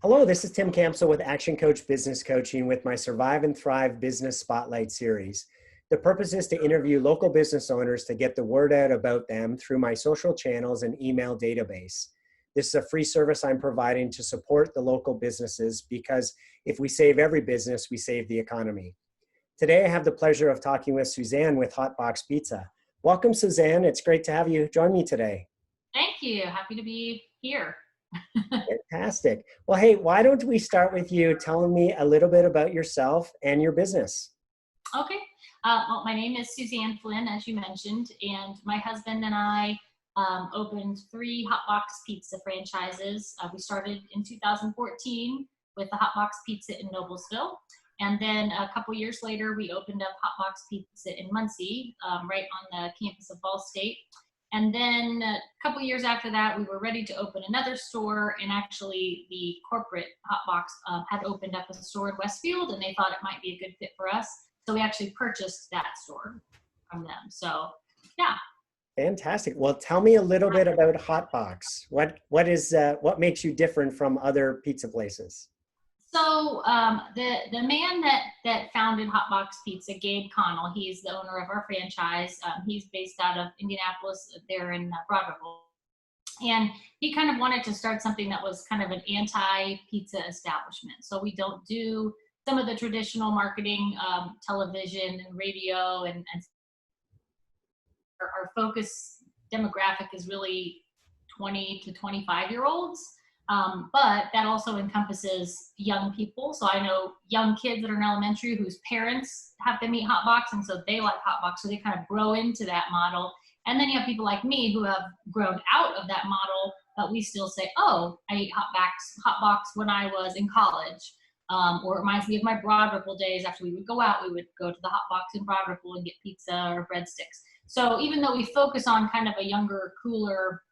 Hello, this is Tim Campbell with Action Coach Business Coaching with my Survive and Thrive Business Spotlight series. The purpose is to interview local business owners to get the word out about them through my social channels and email database. This is a free service I'm providing to support the local businesses because if we save every business, we save the economy. Today, I have the pleasure of talking with Suzanne with HotBox Pizza. Welcome, Suzanne. It's great to have you join me today. Thank you. Happy to be here. Fantastic. Well, hey, why don't we start with you telling me a little bit about yourself and your business? Okay. Well, my name is Suzanne Flynn, as you mentioned, and my husband and I opened 3 HotBox Pizza franchises. We started in 2014 with the HotBox Pizza in Noblesville. And then a couple years later, we opened up HotBox Pizza in Muncie, right on the campus of Ball State. And then a couple years after that, we were ready to open another store, and actually the corporate HotBox had opened up a store in Westfield, and they thought it might be a good fit for us. So we actually purchased that store from them. So, yeah. Fantastic. Well, tell me a little bit about HotBox. What makes you different from other pizza places? So the man that founded HotBox Pizza, Gabe Connell, he's the owner of our franchise. He's based out of Indianapolis, there in Broadville. And he kind of wanted to start something that was kind of an anti-pizza establishment. So we don't do some of the traditional marketing, television and radio, and our focus demographic is really 20 to 25-year-olds. But that also encompasses young people. So I know young kids that are in elementary whose parents have them eat HotBox, and so they like HotBox, so they kind of grow into that model. And then you have people like me who have grown out of that model, but we still say, oh, I ate HotBox when I was in college. Or it reminds me of my Broadville days. After we would go out, we would go to the HotBox in Broadville and get pizza or breadsticks. So even though we focus on kind of a younger, cooler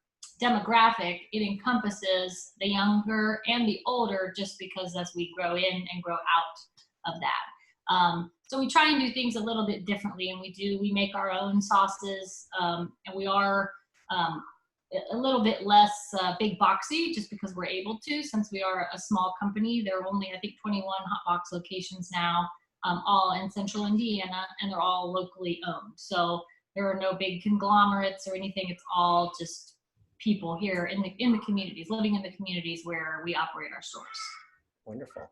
demographic, it encompasses the younger and the older, just because as we grow in and grow out of that. So we try and do things a little bit differently, and we make our own sauces, and we are a little bit less big boxy, just because we're able to, since we are a small company. There are only, I think, 21 HotBox locations now, all in central Indiana, and they're all locally owned. So there are no big conglomerates or anything. It's all just people here in the communities, living in the communities where we operate our stores. Wonderful.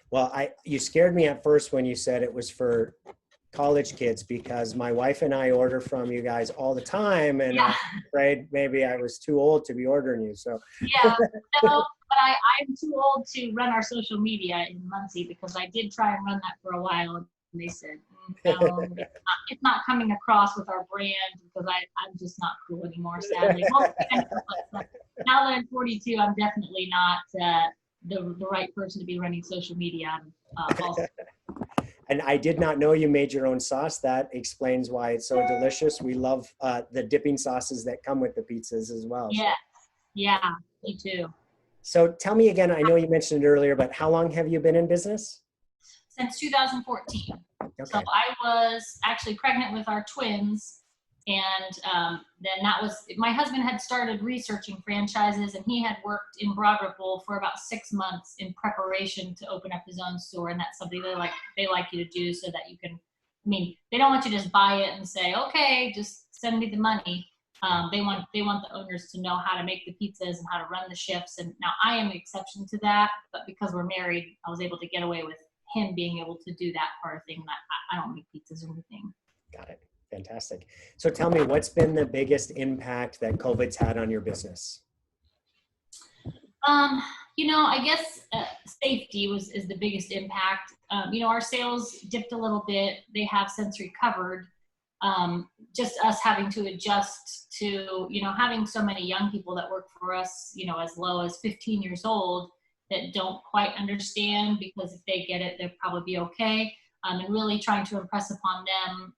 Well, you scared me at first when you said it was for college kids, because my wife and I order from you guys all the time, and I'm afraid maybe I was too old to be ordering you. So yeah, no, but I'm too old to run our social media in Muncie, because I did try and run that for a while. And they said, no, it's not coming across with our brand, because I'm just not cool anymore, sadly. Now that I'm 42, I'm definitely not the right person to be running social media. Also. And I did not know you made your own sauce. That explains why it's so delicious. We love the dipping sauces that come with the pizzas as well. Yeah, yeah, me too. So tell me again, I know you mentioned it earlier, but how long have you been in business? Since 2014. Okay. So I was actually pregnant with our twins, and then my husband had started researching franchises, and he had worked in Broadville for about 6 months in preparation to open up his own store, and that's something they like you to do, so that you can, they don't want you to just buy it and say, okay, just send me the money. They want the owners to know how to make the pizzas and how to run the shifts, and now I am the exception to that, but because we're married, I was able to get away with him being able to do that part of thing. I don't make pizzas or anything. Got it. Fantastic. So tell me, what's been the biggest impact that COVID's had on your business? I guess safety is the biggest impact. Our sales dipped a little bit. They have since recovered. Just us having to adjust to, having so many young people that work for us, as low as 15 years old, that don't quite understand, because if they get it, they'll probably be okay. And really trying to impress upon them,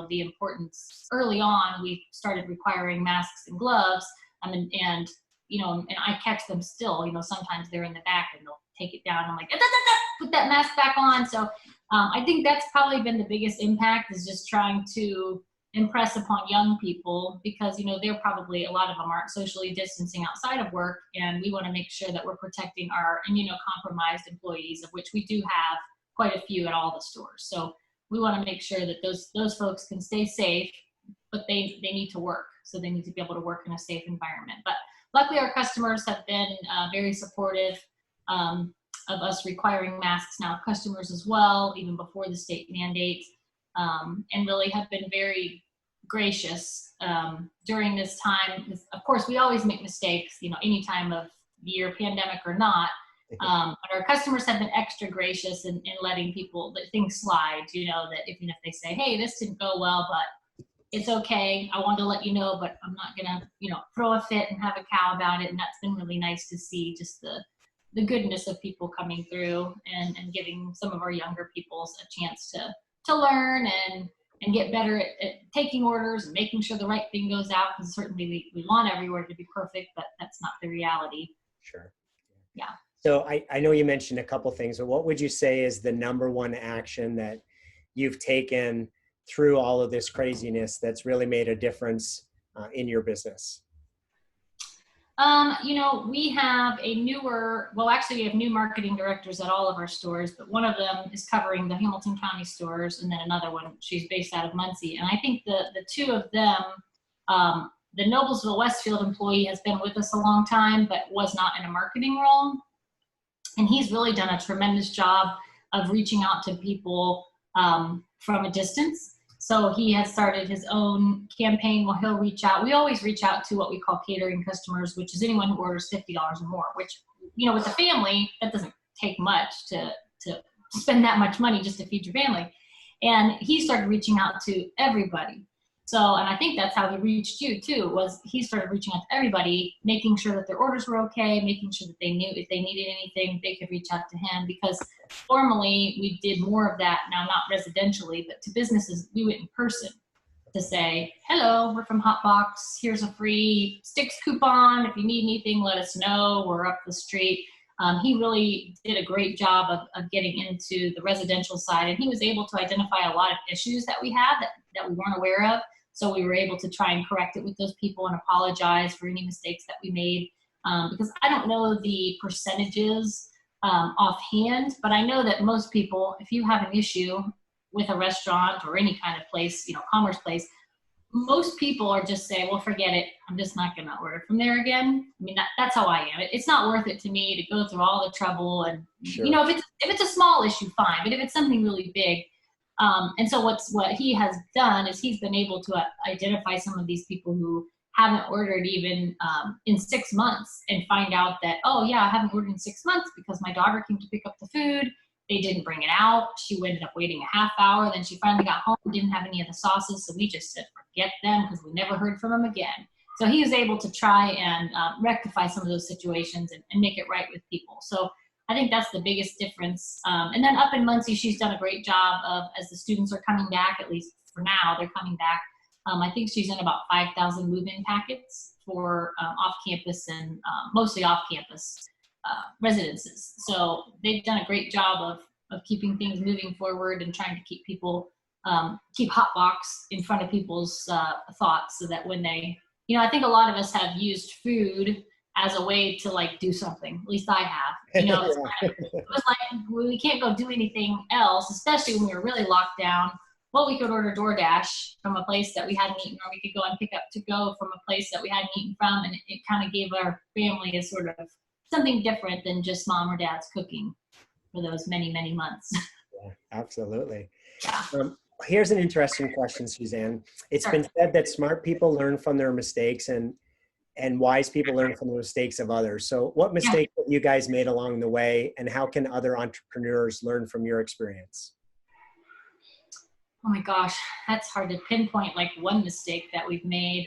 the importance. Early on, we started requiring masks and gloves, and I catch them still, sometimes they're in the back and they'll take it down. I'm like, put that mask back on. So I think that's probably been the biggest impact, is just trying to impress upon young people, because, you know, they're probably, a lot of them aren't socially distancing outside of work. And we want to make sure that we're protecting our immunocompromised employees, of which we do have quite a few at all the stores. So we want to make sure that those folks can stay safe, but they need to work. So they need to be able to work in a safe environment. But luckily our customers have been very supportive of us requiring masks now, customers as well, even before the state mandate. And really have been very gracious during this time. Of course, we always make mistakes, you know, any time of the year, pandemic or not. But our customers have been extra gracious in letting people let things slide, you know, that even if they say, hey, this didn't go well, but it's okay, I wanted to let you know, but I'm not gonna, you know, throw a fit and have a cow about it. And that's been really nice to see, just the goodness of people coming through and giving some of our younger peoples a chance to learn and get better at taking orders and making sure the right thing goes out, because certainly we want every order to be perfect, but that's not the reality. Sure. Yeah. So I know you mentioned a couple things, but what would you say is the number one action that you've taken through all of this craziness that's really made a difference in your business? You know, we have we have new marketing directors at all of our stores, but one of them is covering the Hamilton County stores, and then another one, she's based out of Muncie. And I think the two of them, the Noblesville Westfield employee has been with us a long time, but was not in a marketing role. And he's really done a tremendous job of reaching out to people from a distance. So he has started his own campaign where he'll reach out. We always reach out to what we call catering customers, which is anyone who orders $50 or more, which, you know, with a family, that doesn't take much to spend that much money just to feed your family. And he started reaching out to everybody. So, and I think that's how he reached you too, was he started reaching out to everybody, making sure that their orders were okay, making sure that they knew if they needed anything, they could reach out to him. Because formerly we did more of that, now not residentially, but to businesses, we went in person to say, hello, we're from HotBox, here's a free sticks coupon. If you need anything, let us know, we're up the street. He really did a great job of getting into the residential side, and he was able to identify a lot of issues that we had that we weren't aware of. So we were able to try and correct it with those people and apologize for any mistakes that we made. Because I don't know the percentages offhand, but I know that most people, if you have an issue with a restaurant or any kind of place, you know, commerce place, most people are just saying, well, forget it. I'm just not going to order from there again. I mean, that's how I am. It's not worth it to me to go through all the trouble. And, Sure. You know, if it's a small issue, fine. But if it's something really big, and so what he has done is he's been able to identify some of these people who haven't ordered even in 6 months, and find out that, oh yeah, I haven't ordered in 6 months because my daughter came to pick up the food. They didn't bring it out. She ended up waiting a half hour. Then she finally got home, didn't have any of the sauces. So we just said, forget them, because we never heard from him again. So he was able to try and rectify some of those situations and make it right with people. So I think that's the biggest difference. And then up in Muncie, she's done a great job of, as the students are coming back, at least for now, they're coming back. I think she's in about 5,000 move-in packets for off-campus and mostly off-campus residences. So they've done a great job of keeping things moving forward and trying to keep people, keep HotBox in front of people's thoughts, so that when they, you know, I think a lot of us have used food as a way to like do something. At least I have, you know, it was like, we can't go do anything else, especially when we were really locked down. Well, we could order DoorDash from a place that we hadn't eaten, or we could go and pick up to go from a place that we hadn't eaten from. And it kind of gave our family a sort of something different than just mom or dad's cooking for those many, many months. Yeah, absolutely. Yeah. Here's an interesting question, Suzanne. It's Sure. been said that smart people learn from their mistakes and wise people learn from the mistakes of others. So what mistakes have you guys made along the way, and how can other entrepreneurs learn from your experience? Oh my gosh, that's hard to pinpoint like one mistake that we've made.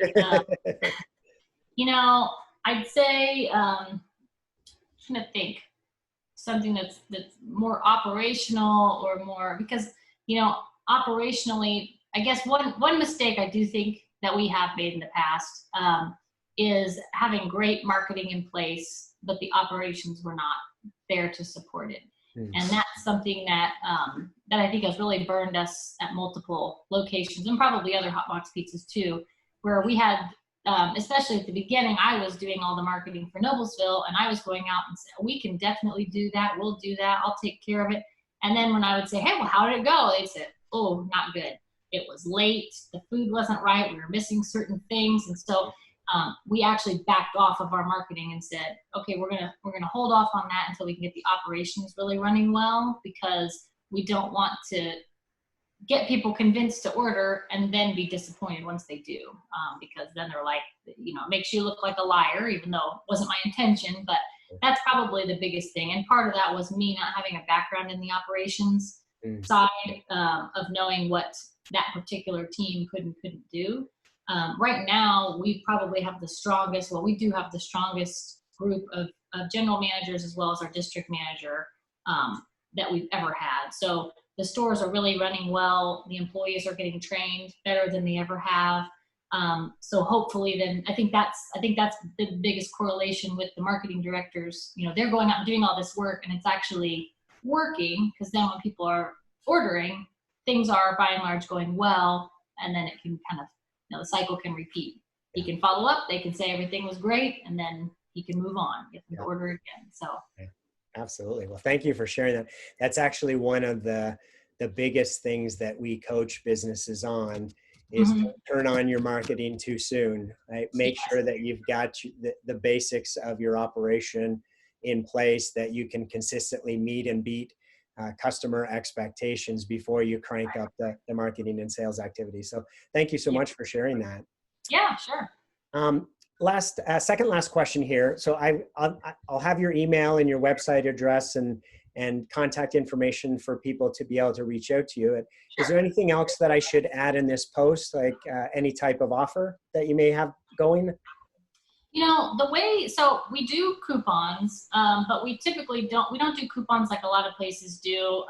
You know, I'd say, I'm trying to think something that's more operational or more, because, you know, operationally, I guess one mistake I do think that we have made in the past is having great marketing in place, but the operations were not there to support it. And that's something that that I think has really burned us at multiple locations, and probably other HotBox pizzas too, where we had, especially at the beginning, I was doing all the marketing for Noblesville, and I was going out and saying, we can definitely do that. We'll do that. I'll take care of it. And then when I would say, hey, well, how did it go? They said, oh, not good. It was late. The food wasn't right. We were missing certain things. And so we actually backed off of our marketing and said, okay, we're gonna hold off on that until we can get the operations really running well, because we don't want to get people convinced to order and then be disappointed once they do, because then they're like, you know, it makes you look like a liar, even though it wasn't my intention. But that's probably the biggest thing. And part of that was me not having a background in the operations side, of knowing what that particular team could and couldn't do. Right now, we probably have the strongest, well, we do have the strongest group of general managers as well as our district manager that we've ever had. So the stores are really running well. The employees are getting trained better than they ever have. So hopefully then, I think that's the biggest correlation with the marketing directors. You know, they're going out and doing all this work, and it's actually working, because then when people are ordering, things are by and large going well, and then it can kind of, you know, the cycle can repeat. He can follow up, they can say everything was great, and then he can move on, get them to order again. So absolutely. Well, thank you for sharing that. That's actually one of the biggest things that we coach businesses on, is don't turn on your marketing too soon, right? Make sure that you've got the basics of your operation in place, that you can consistently meet and beat customer expectations before you crank up the marketing and sales activity. So thank you so much for sharing that. Yeah, sure. Second last question here. So I'll have your email and your website address and contact information for people to be able to reach out to you. Is there anything else that I should add in this post, like any type of offer that you may have going? You know, so we do coupons, but we typically don't do coupons like a lot of places do.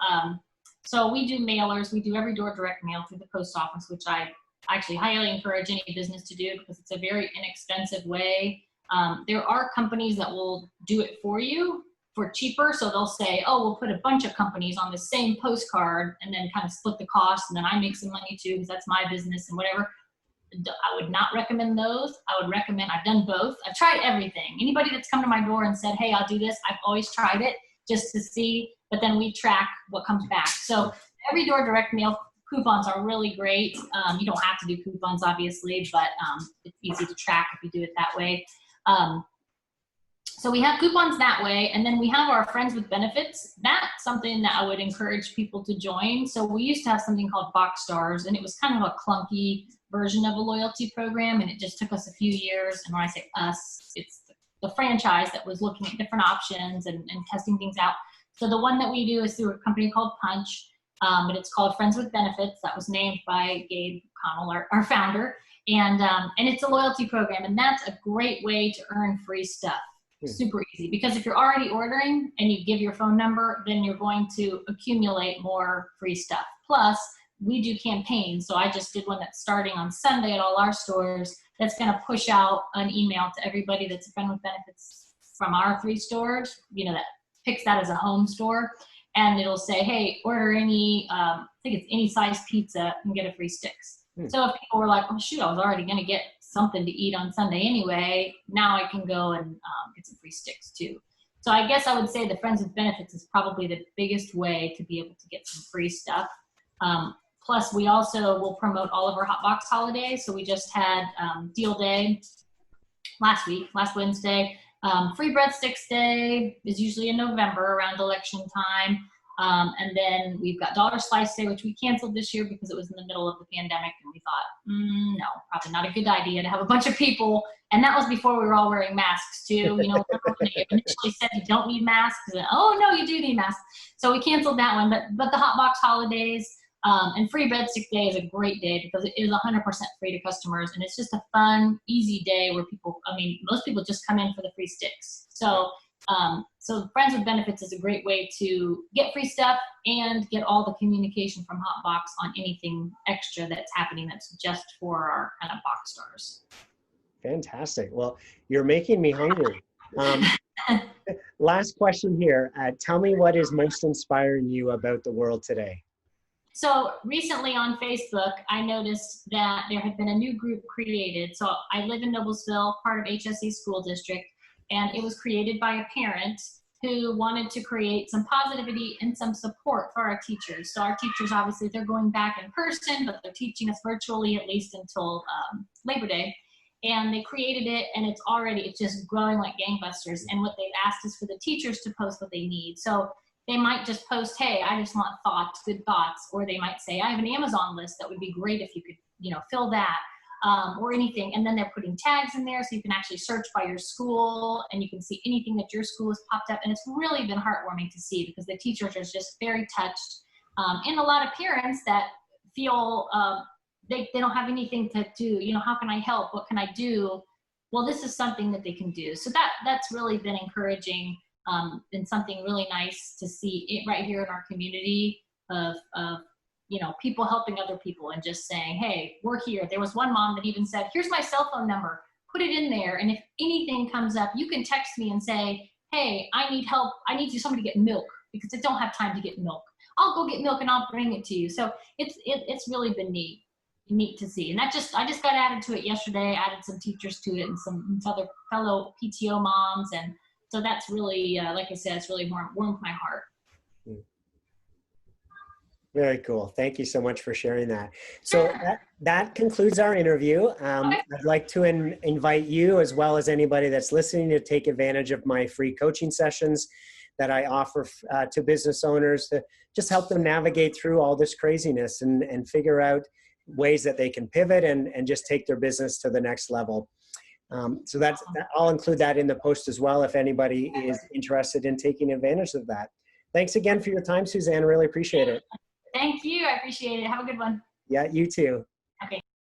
So we do mailers. We do every door direct mail through the post office, which I actually highly encourage any business to do, because it's a very inexpensive way. There are companies that will do it for you for cheaper. So they'll say, oh, we'll put a bunch of companies on the same postcard and then kind of split the cost, and then I make some money too, because that's my business and whatever. I would not recommend those. I would recommend, I've done both. I've tried everything. Anybody that's come to my door and said, hey, I'll do this, I've always tried it just to see, but then we track what comes back. So every door direct mail coupons are really great. You don't have to do coupons, obviously, but it's easy to track if you do it that way. So we have coupons that way, and then we have our Friends with Benefits. That's something that I would encourage people to join. So we used to have something called Box Stars, and it was kind of a clunky version of a loyalty program, and it just took us a few years. And when I say us, it's the franchise that was looking at different options and testing things out. So the one that we do is through a company called Punch, but it's called Friends with Benefits. That was named by Gabe Connell, our founder, and it's a loyalty program, and that's a great way to earn free stuff. Super easy, because if you're already ordering and you give your phone number, then you're going to accumulate more free stuff. Plus, we do campaigns. So I just did one that's starting on Sunday at all our stores. That's going to push out an email to everybody that's a Friend with Benefits from our 3 stores, you know, that picks that as a home store. And it'll say, hey, order any, I think it's any size pizza and get a free sticks. So if people were like, oh shoot, I was already going to get something to eat on Sunday anyway, now I can go and get some free sticks too. So I guess I would say the Friends with Benefits is probably the biggest way to be able to get some free stuff. Plus, we also will promote all of our HotBox holidays. So we just had Deal Day last Wednesday. Free Breadsticks Day is usually in November around election time. And then we've got Dollar Slice Day, which we canceled this year because it was in the middle of the pandemic. And we thought, no, probably not a good idea to have a bunch of people. And that was before we were all wearing masks too. You know, when they initially said you don't need masks. And, oh, no, you do need masks. So we canceled that one. But the HotBox holidays and Free Breadstick Day is a great day because it is 100% free to customers. And it's just a fun, easy day where people, I mean, most people just come in for the free sticks. So Friends with Benefits is a great way to get free stuff and get all the communication from HotBox on anything extra that's happening that's just for our kind of box stars. Fantastic. Well, you're making me hungry. Um, last question here. Tell me what is most inspiring you about the world today? So recently on Facebook, I noticed that there had been a new group created. So I live in Noblesville, part of HSE School District, and it was created by a parent who wanted to create some positivity and some support for our teachers. So our teachers, obviously, they're going back in person, but they're teaching us virtually at least until Labor Day. And they created it, and it's just growing like gangbusters. And what they've asked is for the teachers to post what they need. So they might just post, hey, I just want thoughts, good thoughts. Or they might say, I have an Amazon list that would be great if you could, fill that. Or anything. And then they're putting tags in there so you can actually search by your school and you can see anything that your school has popped up. And it's really been heartwarming to see because the teachers are just very touched. And a lot of parents that feel they don't have anything to do. How can I help? What can I do? Well, this is something that they can do. So that's really been encouraging and something really nice to see it right here in our community of people helping other people and just saying, hey, we're here. There was one mom that even said, here's my cell phone number, put it in there. And if anything comes up, you can text me and say, hey, I need help. I need somebody to get milk because I don't have time to get milk. I'll go get milk and I'll bring it to you. So it's really been neat to see. And I just got added to it yesterday, added some teachers to it and some other fellow PTO moms. And so that's really, like I said, it's really warmed my heart. Very cool. Thank you so much for sharing that. So that concludes our interview. I'd like to invite you, as well as anybody that's listening, to take advantage of my free coaching sessions that I offer to business owners to just help them navigate through all this craziness and figure out ways that they can pivot and just take their business to the next level. So I'll include that in the post as well if anybody is interested in taking advantage of that. Thanks again for your time, Suzanne. Really appreciate it. Thank you. I appreciate it. Have a good one. Yeah, you too.